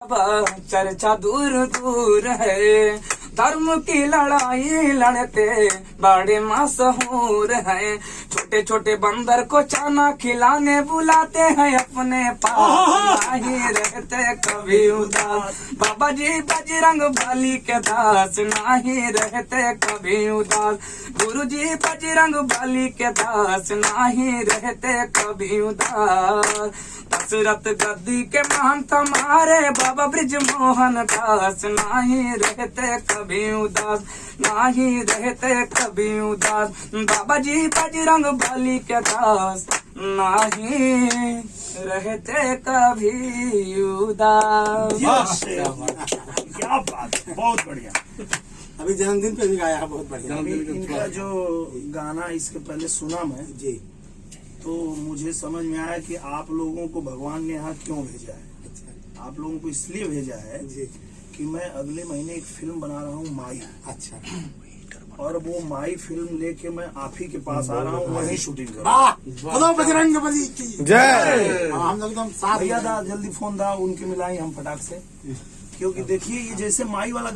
चर्चा दूर दूर है, धर्म की लड़ाई लड़ते बड़े मशहूर हैं। छोटे छोटे बंदर को चाना खिलाने बुलाते हैं अपने पास, नहीं रहते कभी उदास। बाबा जी बजरंग बली के दास, नहीं रहते कभी उदास। गुरु जी बजरंग बली के दास, नहीं रहते कभी उदास। दशरथ गद्दी के महंत हमारे बाबा ब्रिज मोहन दास, नहीं रहते कभी उदास, नहीं रहते कभी उदास। बाबा जी बजरंग बली के दास, नहीं रहते कभी उदास। क्या बात है, बहुत बढ़िया। अभी जन्मदिन पे भी गाया, बहुत बढ़िया। इनका जो गाना इसके पहले सुना मैं जी, तो मुझे समझ में आया कि आप लोगों को भगवान ने यहाँ क्यों भेजा है। आप लोगों को इसलिए भेजा है जी कि मैं अगले महीने एक फिल्म बना रहा हूँ माई, अच्छा। और वो माई फिल्म लेके मैं आप ही के पास आ रहा हूँ, वहीं शूटिंग करूँ। बोलो बजरंग बली की जय। हम लोग एकदम साथ भैया दा जल्दी फोन दा, उनके मिलाई हम फटाक से, क्योंकि देखिए ये जैसे माई वाला